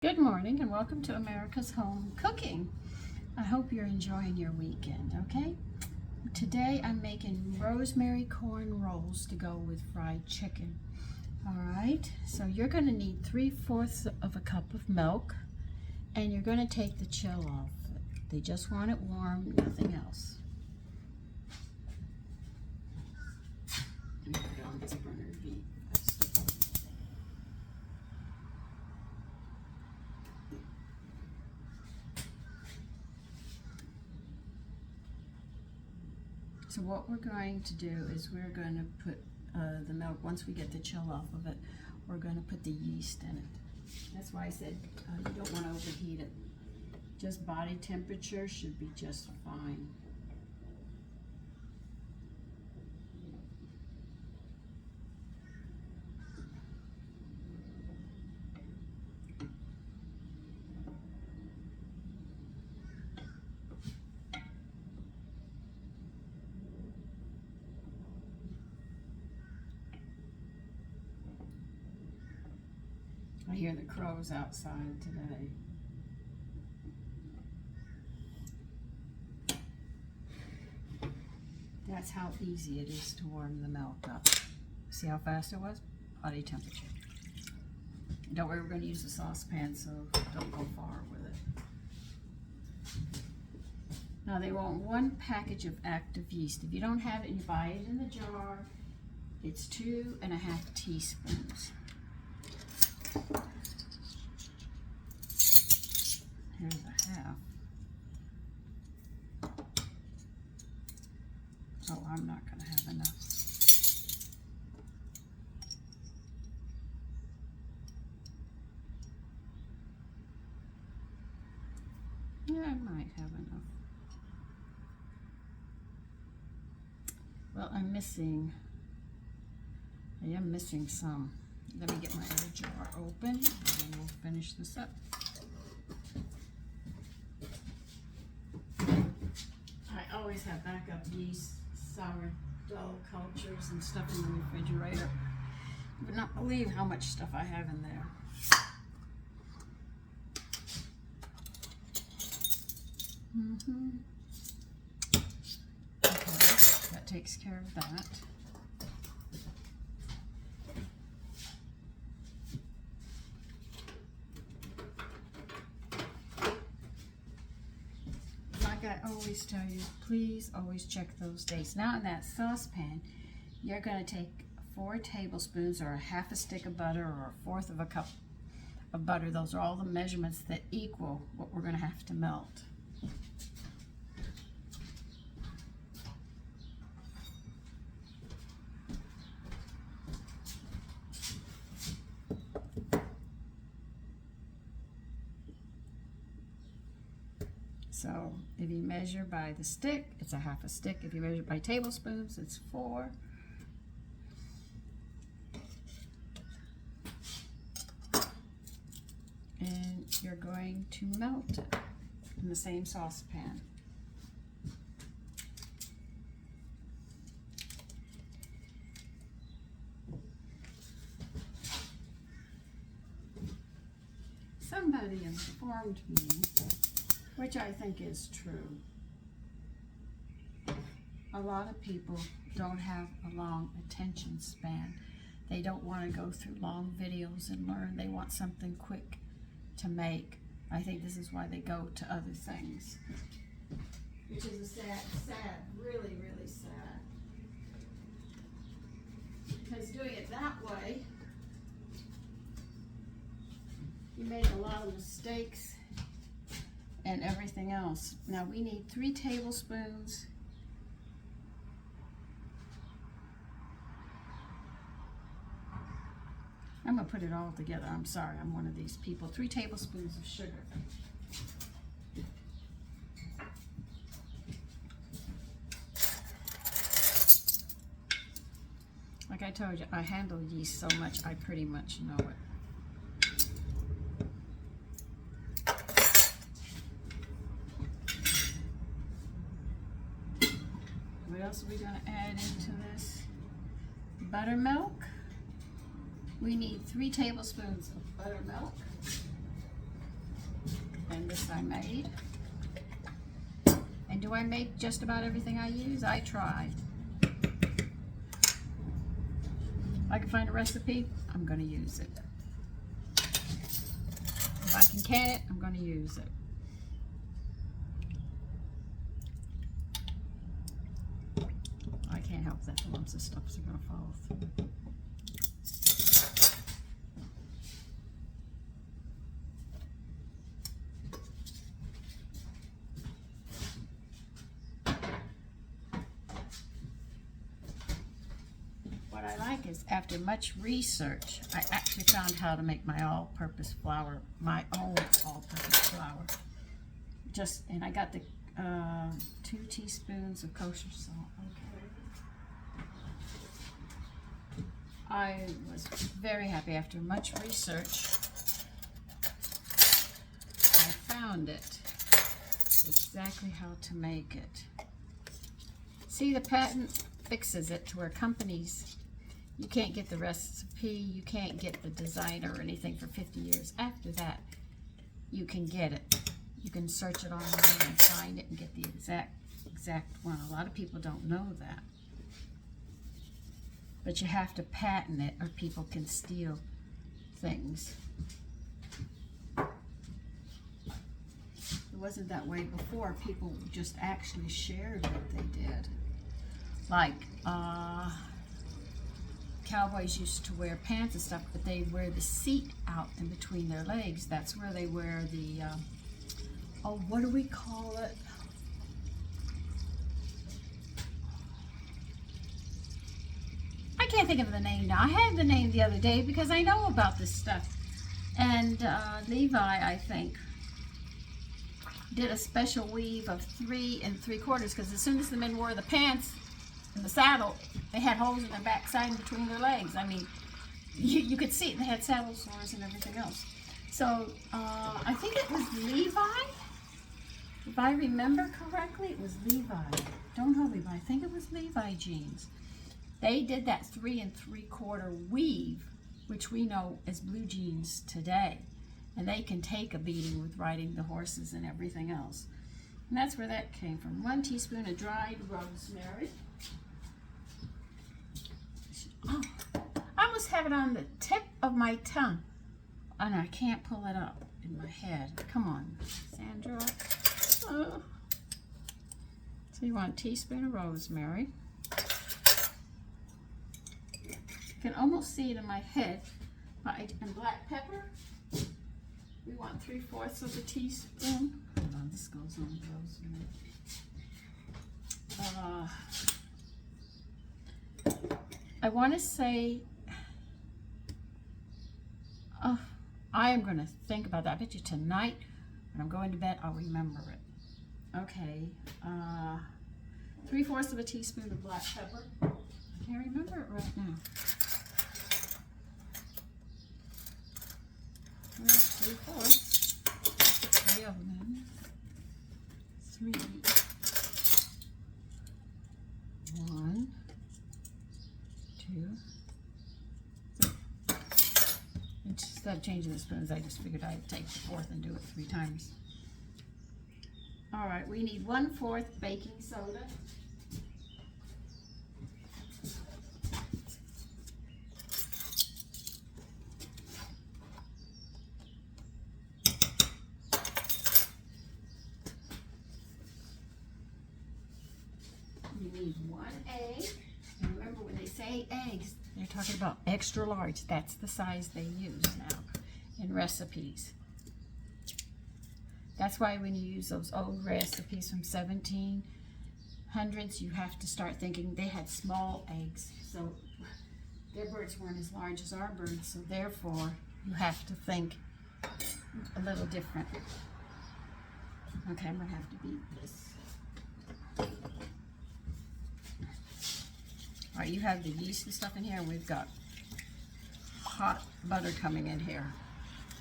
Good morning and welcome to America's Home Cooking. I hope you're enjoying your weekend, okay? Today I'm making rosemary-corn rolls to go with fried chicken. Alright, so you're going to need 3/4 of a cup of milk and you're going to take the chill off. They just want it warm, nothing else. Let me put it on this burner heat. So what we're going to do is we're going to put the milk, once we get the chill off of it, we're going to put the yeast in it. That's why I said you don't want to overheat it. Just body temperature should be just fine. I hear the crows outside today. That's how easy it is to warm the milk up. See how fast it was? Body temperature. Don't worry, we're going to use the saucepan, so don't go far with it. Now they want 1 package of active yeast. If you don't have it, you buy it in the jar. It's 2.5 teaspoons. Here's a half. Oh, I'm not going to have enough. Yeah, I might have enough. Well, I am missing some. Let me get my other jar open and then we'll finish this up. I always have backup yeast, sourdough cultures and stuff in the refrigerator. You would not believe how much stuff I have in there. Okay, that takes care of that. I always tell you, please always check those dates. Now in that saucepan, you're going to take 4 tablespoons or a half a stick of butter or 1/4 of a cup of butter. Those are all the measurements that equal what we're going to have to melt. So if you measure by the stick, it's a half a stick. If you measure by tablespoons, it's 4. And you're going to melt it in the same saucepan. Somebody informed me, which I think is true. A lot of people don't have a long attention span. They don't want to go through long videos and learn. They want something quick to make. I think this is why they go to other things. Which is a really, really sad. Because doing it that way, you make a lot of mistakes and everything else. Now we need 3 tablespoons. I'm going to put it all together. I'm sorry, I'm one of these people. 3 tablespoons of sugar. Like I told you, I handle yeast so much, I pretty much know it. What else are we going to add into this? Buttermilk. We need 3 tablespoons of buttermilk. this I made. And do I make just about everything I use? I try. If I can find a recipe, I'm going to use it. If I can can it, I'm going to use it. I can't help that the lumps of stuff are going to fall through. What I like is, after much research, I actually found how to make my all-purpose flour, my own all-purpose flour. And I got the 2 teaspoons of kosher salt. Okay. I was very happy. After much research, I found it, exactly how to make it. See, the patent fixes it to where companies, you can't get the recipe, you can't get the design or anything for 50 years. After that, you can get it. You can search it online and find it and get the exact one. A lot of people don't know that. But you have to patent it or people can steal things. It wasn't that way before. People just actually shared what they did. Like, cowboys used to wear pants and stuff, but they wear the seat out in between their legs. That's where they wear the, what do we call it? I can't think of the name now. I had the name the other day because I know about this stuff. And Levi, I think, did a special weave of 3 3/4, because as soon as the men wore the pants and the saddle, they had holes in their backside and between their legs. I mean, you could see it. They had saddle sores and everything else. So I think it was Levi. If I remember correctly, it was Levi. Don't hold me, but I think it was Levi jeans. They did that 3 3/4 weave, which we know as blue jeans today. And they can take a beating with riding the horses and everything else. And that's where that came from. 1 teaspoon of dried rosemary. Oh, I almost have it on the tip of my tongue. And I can't pull it up in my head. Come on, Sandra. Oh. So you want a teaspoon of rosemary. You can almost see it in my head. And black pepper. We want 3/4 of a teaspoon. Hold on, this goes on the rosemary. I want to say, I am going to think about that. I bet you tonight, when I'm going to bed, I'll remember it. Okay, 3/4 of a teaspoon of black pepper. I can't remember it right now. 3/4. 3 of them. 3. 1, 2, 3. Instead of changing the spoons, I just figured I'd take the 4th and do it 3 times. All right, we need 1/4 baking soda. You need 1 egg. And remember, when they say eggs, they're talking about extra large. That's the size they use now in recipes. That's why when you use those old recipes from 1700s, you have to start thinking they had small eggs. So their birds weren't as large as our birds. So therefore, you have to think a little different. Okay, I'm going to have to beat this. All right, you have the yeast and stuff in here, and we've got hot butter coming in here.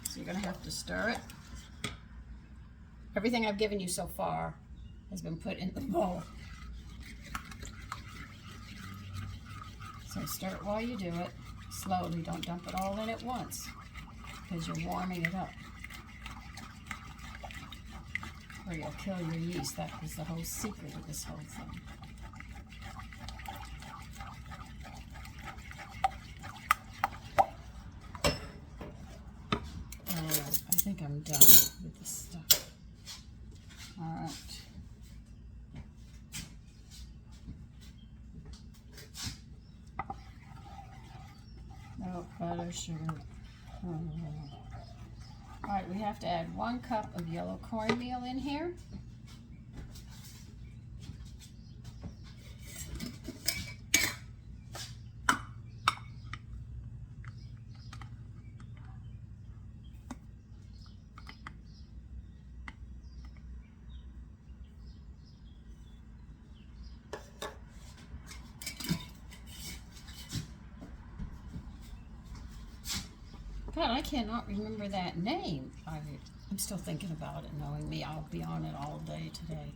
So you're going to have to stir it. Everything I've given you so far has been put in the bowl. So stir it while you do it. Slowly, don't dump it all in at once, because you're warming it up. or you'll kill your yeast. That was the whole secret of this whole thing. Alright, I think I'm done with this stuff. Alright. No, butter, sugar. Alright, we have to add 1 cup of yellow cornmeal in here. God, I cannot remember that name. I'm still thinking about it. Knowing me, I'll be on it all day today.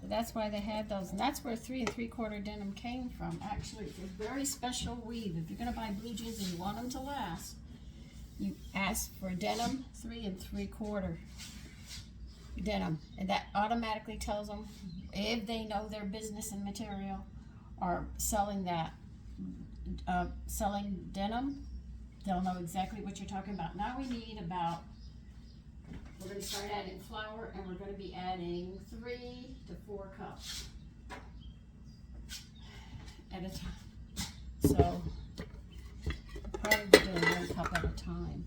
So that's why they had those, and that's where 3 3/4 denim came from. Actually, it's a very special weave. If you're going to buy blue jeans and you want them to last, you ask for denim 3 3/4 denim, and that automatically tells them if they know their business and material are selling that. Selling denim, they'll know exactly what you're talking about. Now we need about, we're going to start adding flour, and we're going to be adding 3 to 4 cups at a time. So probably doing 1 cup at a time.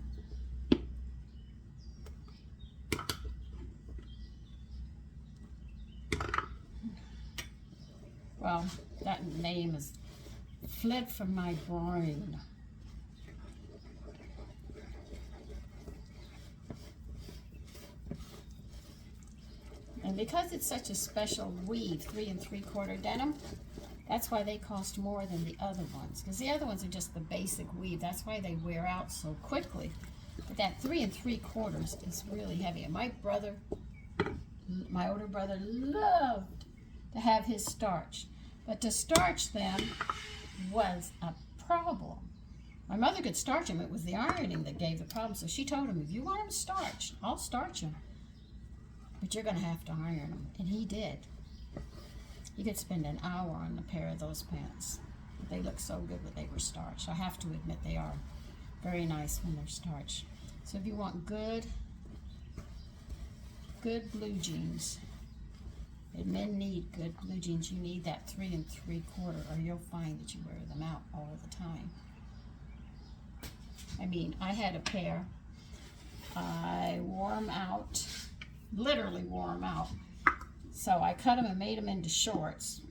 Well, that name is fled from my brain. And because it's such a special weave, 3 3/4 denim, that's why they cost more than the other ones. Because the other ones are just the basic weave. That's why they wear out so quickly. But that 3 3/4 is really heavy. And my brother, my older brother, loved to have his starch. But to starch them was a problem. My mother could starch them. It was the ironing that gave the problem. So she told him, if you want them starched, I'll starch them. But you're going to have to iron them. And he did. He could spend an hour on a pair of those pants. They look so good when they were starched. I have to admit they are very nice when they're starched. So if you want good blue jeans, and men need good blue jeans, you need that 3 3/4, or you'll find that you wear them out all the time. I mean, I had a pair. I wore them out, literally wore them out. So I cut them and made them into shorts.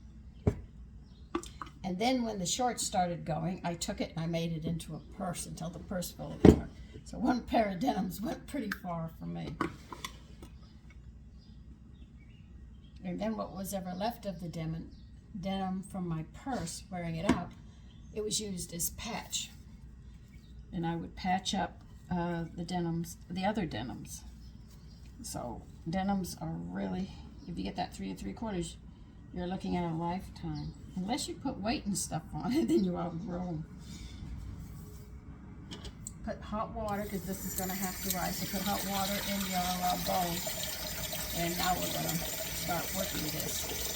And then when the shorts started going, I took it and I made it into a purse until the purse fell apart. So 1 pair of denims went pretty far for me. And then what was ever left of the denim from my purse, wearing it out, it was used as patch. And I would patch up the denims, the other denims. So denims are really, if you get that 3 3/4, you're looking at a lifetime. Unless you put weight and stuff on it, then you outgrow them. Put hot water, because this is going to have to rise. So put hot water in your bowl. And now we're going to start working this.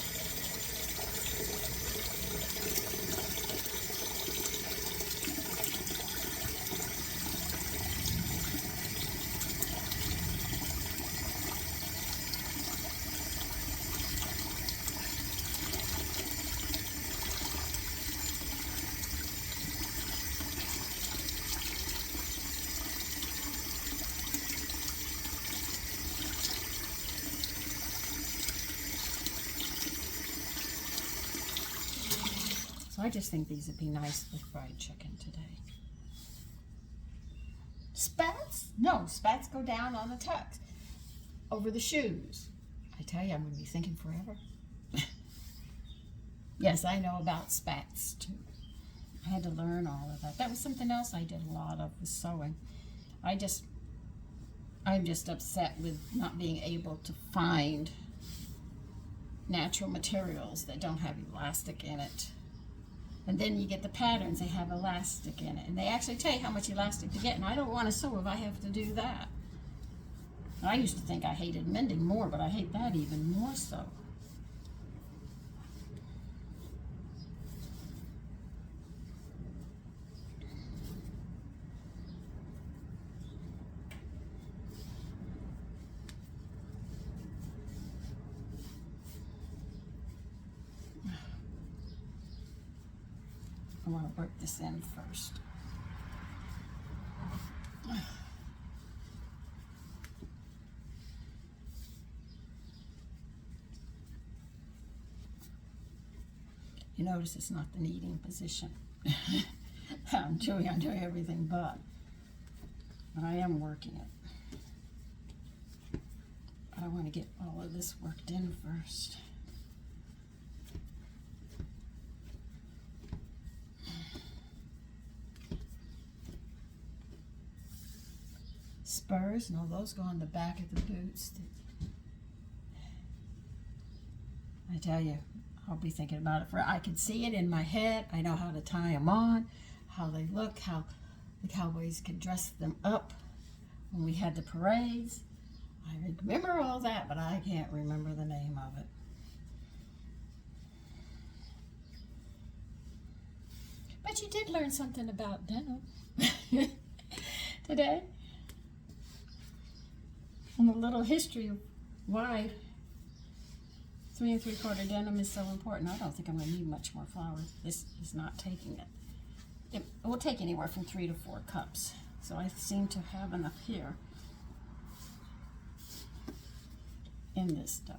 So I just think these would be nice with fried chicken today. Spats? No, spats go down on the tucks, over the shoes. I tell you, I'm going to be thinking forever. Yes, I know about spats too. I had to learn all of that. That was something else I did a lot of, was sewing. I'm just upset with not being able to find natural materials that don't have elastic in it. And then you get the patterns, they have elastic in it. And they actually tell you how much elastic to get. And I don't want to sew if I have to do that. I used to think I hated mending more, but I hate that even more so. I want to work this in first. You notice it's not the kneading position. I'm doing everything but I am working it. But I want to get all of this worked in first. Spurs, no, those go on the back of the boots. I tell you, I'll be thinking about it I can see it in my head. I know how to tie them on, how they look, how the cowboys could dress them up when we had the parades. I remember all that, but I can't remember the name of it. But you did learn something about denim today. And a little history of why 3 3/4 denim is so important. I don't think I'm going to need much more flour. This is not taking it. It will take anywhere from 3 to 4 cups. So I seem to have enough here in this dough.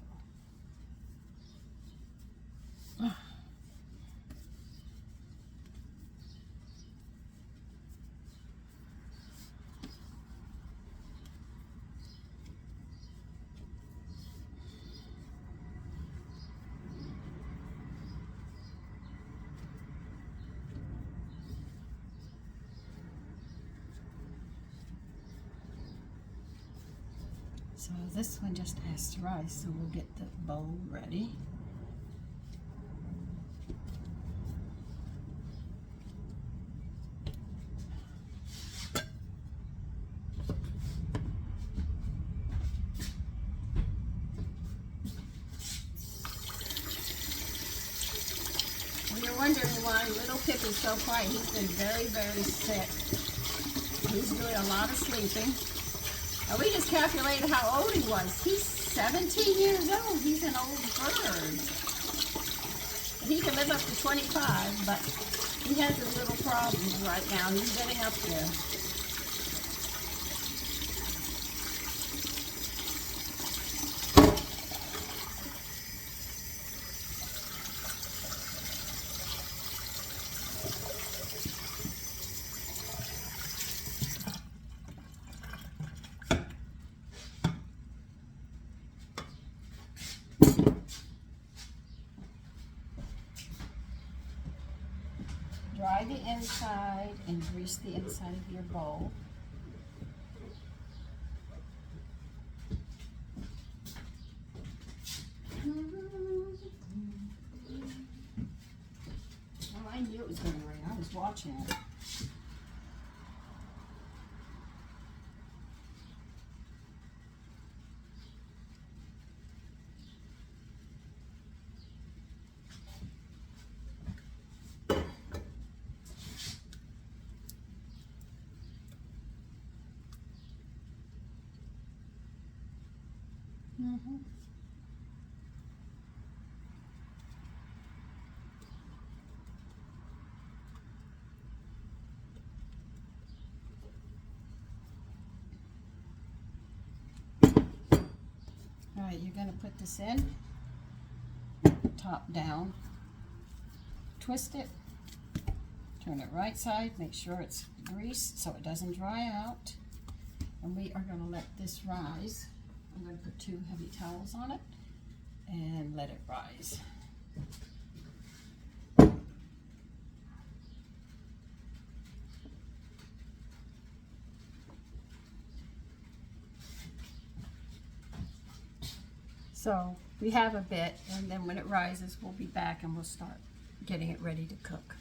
So this one just has to rise, so we'll get the bowl ready. Well, you're wondering why little Pip is so quiet. He's been very, very sick. He's doing a lot of sleeping. And we just calculated how old he was. He's 17 years old. He's an old bird. And he can live up to 25, but he has his little problems right now. He's getting up there. Dry the inside and grease the inside of your bowl. Oh, I knew it was going to rain. I was watching it. All right, you're going to put this in, top down, twist it, turn it right side, make sure it's greased so it doesn't dry out, and we are going to let this rise. I'm going to put 2 heavy towels on it and let it rise. So we have a bit, and then when it rises, we'll be back and we'll start getting it ready to cook.